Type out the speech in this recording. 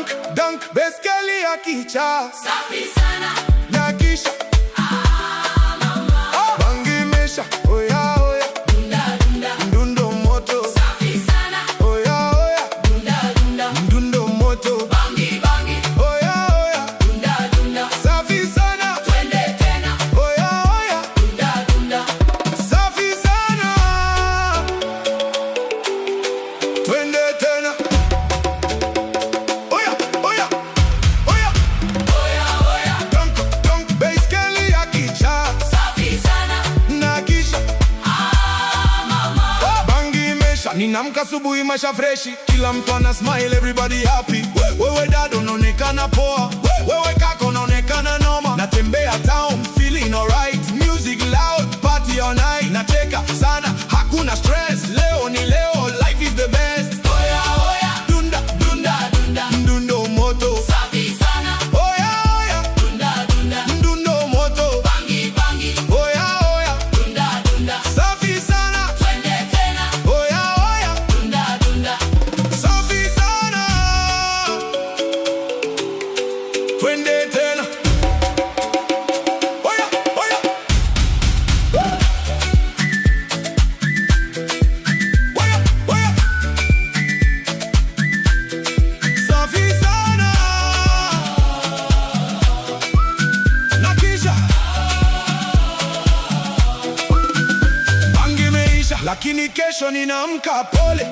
Dunk, beskeli ya kicha. Safi sana. Na kisha mama. bangi mesha. Oya oya, Dunda dunda. mdundo moto. Safi sana. Oya oya, Dunda dunda. mdundo moto. Bangi bangi. Oya oya, Dunda dunda. safi sana. Twende tena. Oya oya, Dunda dunda. safi sana. Twende tena. Oya oya oya, Oya oya. dunk, beskeli ya kicha. Safi sana. Na kisha mama. bangi mesha. Ninamka asubuhi masha freshi, kila mtu ana smile, everybody happy. Wewe dada unaonekana poa, wewe kaka unaonekana noma. Natembea town feeling alright, music loud, party all night. Nacheka sana, hakuna stress, leo ni leo, life is the best. Oya oya. Dunda dunda, Dunda. mdundo moto. Safi sana. Oya oya, Dunda dunda. mdundo moto. Bangi bangi. Oya oya, Dunda dunda. safi sana. Twende tena. Oya oya, Dunda dunda. safi sana. Twende tena. Oya oya, oya oya, safi sana. Na kisha bangi imeisha, lakini kesho ninaamka pole.